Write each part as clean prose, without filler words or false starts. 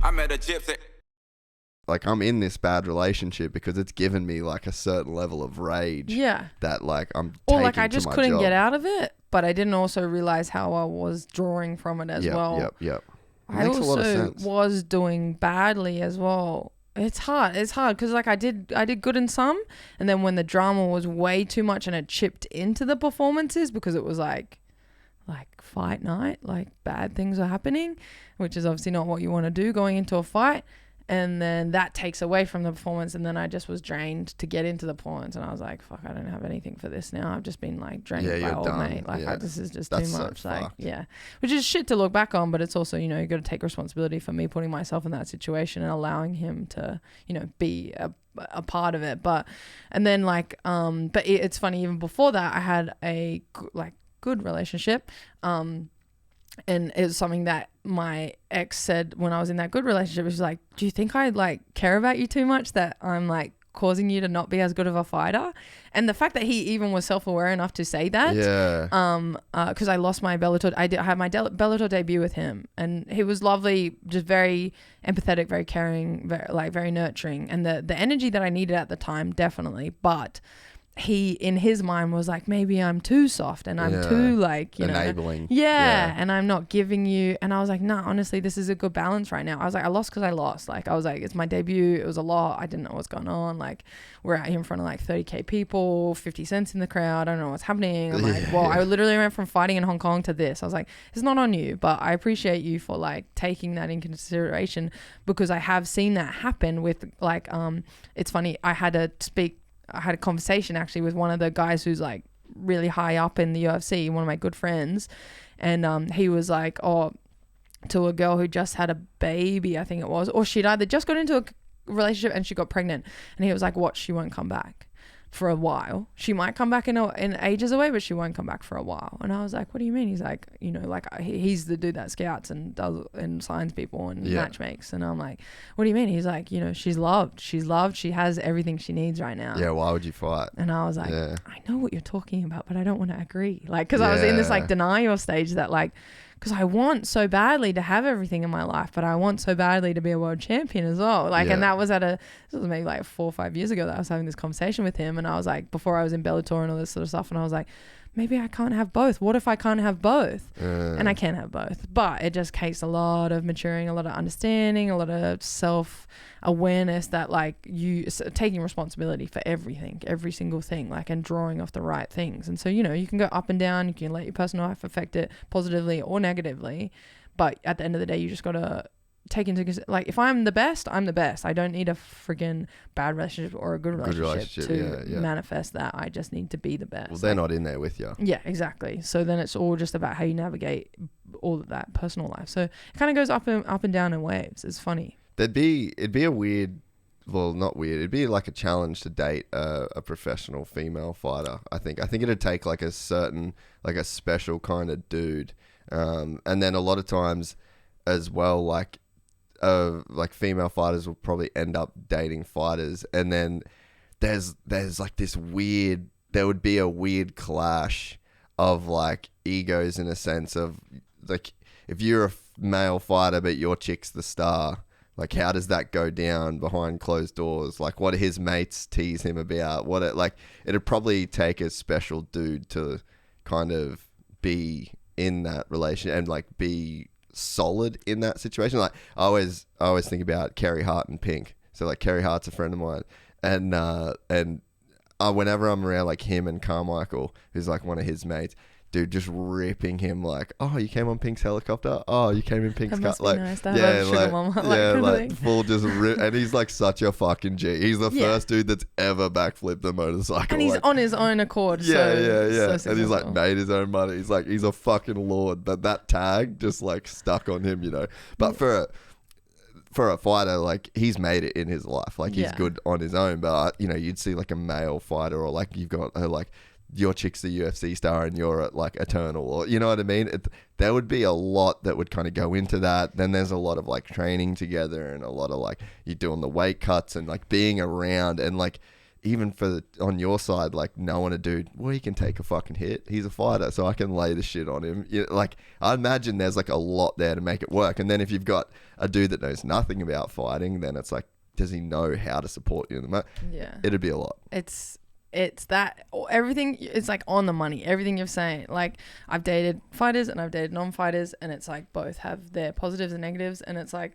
I met a gypsy. Like, I'm in this bad relationship because it's given me like a certain level of rage. Yeah. That like I'm Or taking like I to just my couldn't job. get out of it, but I didn't also realize how I was drawing from it as well. Yep. I Makes a lot of also sense. was doing badly as well. It's hard because like I did good in some, and then when the drama was way too much and it chipped into the performances because it was like fight night, like bad things are happening, which is obviously not what you want to do going into a fight. And then that takes away from the performance, and then I just was drained to get into the performance, and I was like, fuck, I don't have anything for this now. I've just been like drained by old mate. Like this is just too much. So like fucked. yeah, which is shit to look back on, but it's also, you know, you got to take responsibility for me putting myself in that situation and allowing him to, you know, be a part of it. But and then like but it's funny, even before that I had a good relationship, and it was something that my ex said when I was in that good relationship. She was like, do you think I like care about you too much that I'm like causing you to not be as good of a fighter? And the fact that he even was self-aware enough to say that, because I lost my Bellator, I had my Bellator debut with him, and he was lovely, just very empathetic, very caring, very nurturing, and the energy that I needed at the time, definitely. But he, in his mind, was like, maybe I'm too soft and I'm too like, you know, enabling. Yeah, and I'm not giving you. And I was like, nah, honestly, this is a good balance right now. I was like, I lost because I lost. Like, I was like, it's my debut. It was a lot. I didn't know what's going on. Like, we're out here in front of like 30K people, 50 cents in the crowd. I don't know what's happening. I'm like, I literally went from fighting in Hong Kong to this. I was like, it's not on you, but I appreciate you for like taking that in consideration, because I have seen that happen with like, it's funny. I had a conversation actually with one of the guys who's like really high up in the UFC, one of my good friends, and he was like, to a girl who just had a baby, I think it was, or she'd either just got into a relationship and she got pregnant, and he was like, watch, she won't come back for a while. She might come back in ages away, but she won't come back for a while. And I was like, what do you mean? He's like, you know, like he's the dude that scouts and does and signs people and match makes. And I'm like, what do you mean? He's like, you know, she's loved, she has everything she needs right now. Yeah, why would you fight? And I was like, I know what you're talking about, but I don't want to agree. Like, because I was in this like denial stage that like, because I want so badly to have everything in my life, but I want so badly to be a world champion as well. Like, and that was this was maybe like 4 or 5 years ago that I was having this conversation with him. And I was like, before I was in Bellator and all this sort of stuff. And I was like, maybe I can't have both. What if I can't have both? And I can have both. But it just takes a lot of maturing, a lot of understanding, a lot of self-awareness that like you taking responsibility for everything, every single thing, like, and drawing off the right things. And so, you know, you can go up and down, you can let your personal life affect it positively or negatively. But at the end of the day, you just got to take into consideration, like, if I'm the best, I'm the best. I don't need a friggin' bad relationship or a good relationship to manifest that. I just need to be the best. Well, they're not in there with you. Yeah, exactly. So then it's all just about how you navigate all of that personal life. So it kind of goes up and down in waves. It's funny. It'd be a weird, well, not weird. It'd be like a challenge to date a professional female fighter. I think it'd take like a certain, like a special kind of dude. And then a lot of times as well, like female fighters will probably end up dating fighters, and then there's like there would be a weird clash of like egos, in a sense of like, if you're a male fighter but your chick's the star, like how does that go down behind closed doors? Like, what do his mates tease him about? It'd probably take a special dude to kind of be in that relation and like be solid in that situation. Like, I always think about Kerry Hart and Pink. So like, Kerry Hart's a friend of mine, and whenever I'm around like him and Carmichael, who's like one of his mates, dude, just ripping him like, oh, you came on Pink's helicopter, oh, you came in Pink's car, like, nice to have a sugar mama, like full just rip. And he's like such a fucking G. He's the first dude that's ever backflipped a motorcycle, and he's like, on his own accord. And he's like made his own money. He's like, he's a fucking lord. But that tag just like stuck on him, you know. But for a fighter, like, he's made it in his life. Like, he's good on his own. But you know, you'd see like a male fighter, or like you've got like, your chick's the UFC star and you're at like Eternal, or you know what I mean? There would be a lot that would kind of go into that. Then there's a lot of like training together, and a lot of like, you're doing the weight cuts and like being around, and like even on your side, like knowing a dude, well, he can take a fucking hit. He's a fighter, so I can lay the shit on him. Like, I imagine there's like a lot there to make it work. And then if you've got a dude that knows nothing about fighting, then it's like, does he know how to support you in the match? Yeah. It'd be a lot. It's that everything. It's like on the money. Everything you're saying. Like, I've dated fighters and I've dated non-fighters, and it's like both have their positives and negatives. And it's like,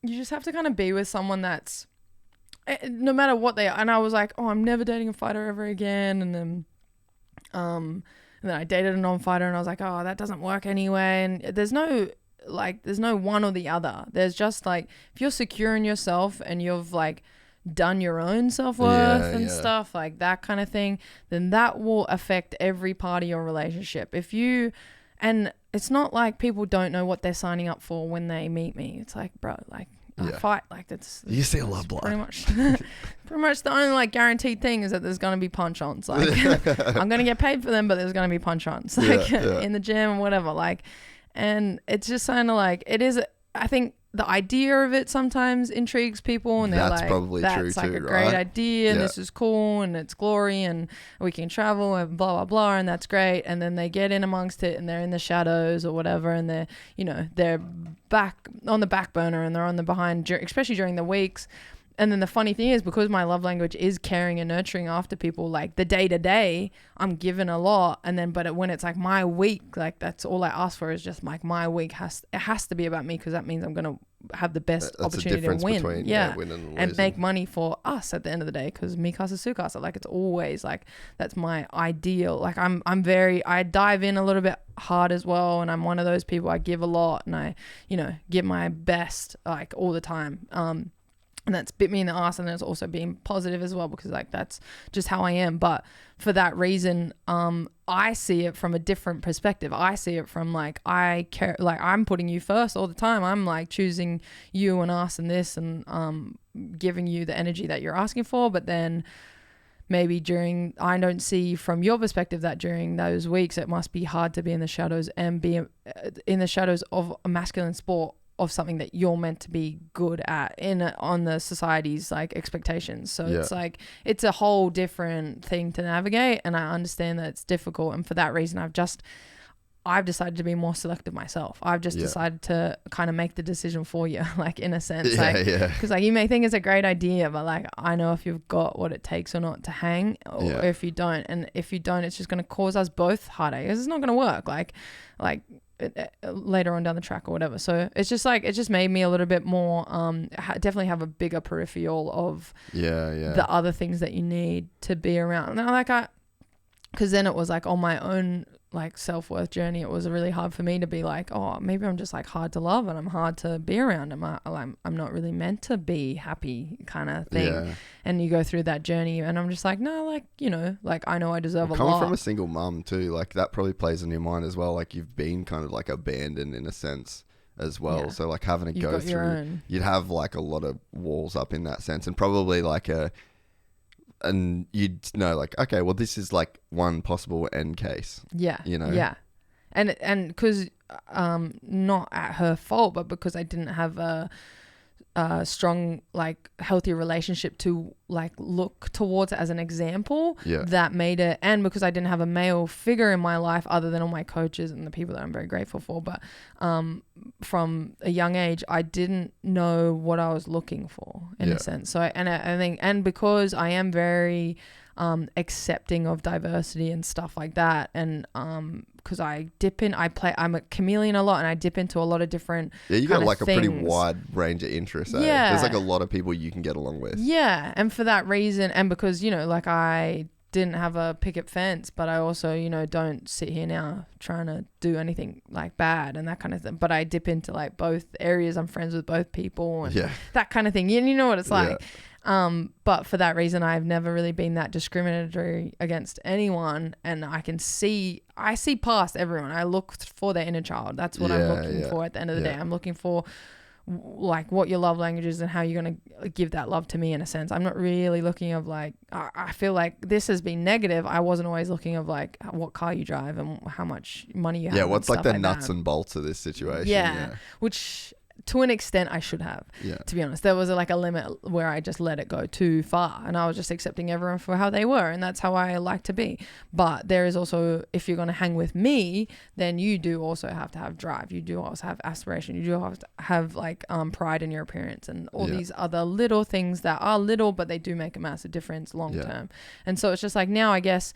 you just have to kind of be with someone that's, no matter what they are. And I was like, oh, I'm never dating a fighter ever again. And then I dated a non-fighter, and I was like, oh, that doesn't work anyway. And there's no one or the other. There's just like, if you're secure in yourself and you've like done your own self-worth and stuff like that kind of thing, then that will affect every part of your relationship. And it's not like people don't know what they're signing up for when they meet me. It's like, bro, like, I fight, like, that's you see a lot of blood. Pretty much the only like guaranteed thing is that there's gonna be punch-ons. Like, I'm gonna get paid for them, but there's gonna be punch-ons, like, in the gym or whatever. Like, and it's just kind of like, it is. I think the idea of it sometimes intrigues people, and they're that's like, probably that's true like too, a great right? idea, and this is cool, and it's glory, and we can travel, and blah blah blah, and that's great. And then they get in amongst it, and they're in the shadows or whatever, and they're back on the back burner, and they're on the behind, especially during the weeks. And then the funny thing is, because my love language is caring and nurturing after people, like the day to day, I'm given a lot. And then, but when it's like my week, like that's all I ask for is just like my week has to be about me, because that means I'm going to have the best opportunity to win. Between, winning and make money for us at the end of the day, because mi casa su casa, like it's always like, that's my ideal. Like I dive in a little bit hard as well, and I'm one of those people, I give a lot, and I give my best like all the time. And that's bit me in the ass, and it's also being positive as well, because like that's just how I am. But for that reason, I see it from a different perspective. I see it from like, I care, like I'm putting you first all the time. I'm like choosing you and us and this, and giving you the energy that you're asking for. But then maybe I don't see from your perspective that during those weeks it must be hard to be in the shadows and be in the shadows of a masculine sport, of something that you're meant to be good at on the society's like expectations. So it's like, it's a whole different thing to navigate, and I understand that it's difficult. And for that reason, I've decided to be more selective myself. I've just decided to kind of make the decision for you, like in a sense, because like you may think it's a great idea, but like I know if you've got what it takes or not to hang, or if you don't, and if you don't, it's just going to cause us both heartache. It's not going to work. Like later on down the track or whatever. So it's just like, it just made me a little bit more definitely have a bigger peripheral of the other things that you need to be around. And because then it was like on my own like self-worth journey, it was really hard for me to be like, oh, maybe I'm just like hard to love, and I'm hard to be around. I'm not really meant to be happy kind of thing. And you go through that journey, and I'm just like, no, like, like I know I deserve a lot. Coming from a single mum too, like that probably plays in your mind as well. Like you've been kind of like abandoned in a sense as well. So like having to go through, you'd have like a lot of walls up in that sense, and probably like and you'd know like, okay, well, this is like one possible end case. And because not at her fault, but because I didn't have a strong like healthy relationship to like look towards it as an example, that made it. And because I didn't have a male figure in my life other than all my coaches and the people that I'm very grateful for, but from a young age I didn't know what I was looking for in a sense. So I think, and because I am very accepting of diversity and stuff like that, and because I'm a chameleon a lot, and I dip into a lot of different you got like things. A pretty wide range of interests. There's like a lot of people you can get along with. And for that reason, and because like I didn't have a picket fence, but I also don't sit here now trying to do anything like bad and that kind of thing, but I dip into like both areas. I'm friends with both people and that kind of thing. You know what it's like. But for that reason, I've never really been that discriminatory against anyone, and I see past everyone. I look for their inner child. That's what I'm looking for at the end of the day. I'm looking for like what your love language is and how you're going to give that love to me in a sense. I'm not really looking of like, I feel like this has been negative. I wasn't always looking of like what car you drive and how much money you have. What's like the nuts and bolts of this situation. Which to an extent I should have, to be honest. There was like a limit where I just let it go too far, and I was just accepting everyone for how they were, and that's how I like to be. But there is also, if you're going to hang with me, then you do also have to have drive. You do also have aspiration. You do have to have like pride in your appearance and all these other little things that are little, but they do make a massive difference long term. And so it's just like, now I guess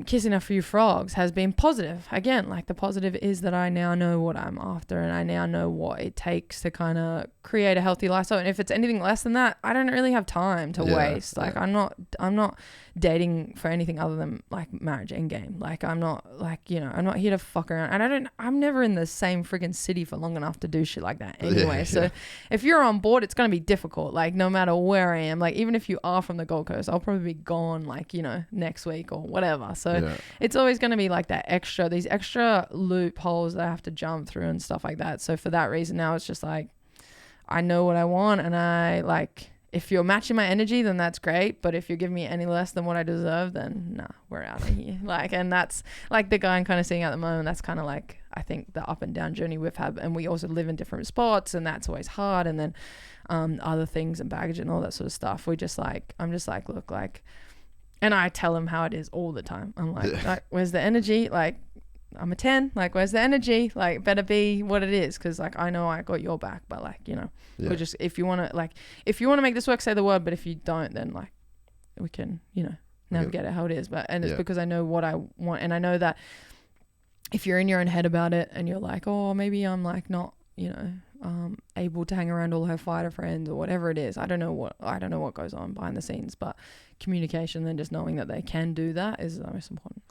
kissing a few frogs has been positive. Again, like the positive is that I now know what I'm after, and I now know what it takes to kind of create a healthy lifestyle. And if it's anything less than that, I don't really have time to waste. Like I'm not dating for anything other than like marriage endgame. Like I'm not like, you know, I'm not here to fuck around, and I'm never in the same friggin' city for long enough to do shit like that anyway. So if you're on board, it's going to be difficult, like no matter where I am. Like even if you are from the Gold Coast, I'll probably be gone like, you know, next week or whatever. So it's always going to be like these extra loopholes that I have to jump through and stuff like that. So for that reason, now it's just like, I know what I want, and I like, if you're matching my energy, then that's great. But if you're giving me any less than what I deserve, then nah, we're out of here. Like, and that's like the guy I'm kind of seeing at the moment. That's kind of like, I think the up and down journey we've had, and we also live in different spots, and that's always hard. And then other things and baggage and all that sort of stuff. I'm just like, look, like, and I tell him how it is all the time. I'm like, where's the energy? Like, I'm a 10. Like, where's the energy? Like, better be what it is. Cause like, I know I got your back, but like, you know, we're just, if you want to make this work, say the word. But if you don't, then like, we can, you know, navigate it how it is. But, and it's because I know what I want. And I know that if you're in your own head about it and you're like, oh, maybe I'm like not, you know, able to hang around all her fighter friends or whatever it is. I don't know what goes on behind the scenes, but communication and just knowing that they can do that is the most important.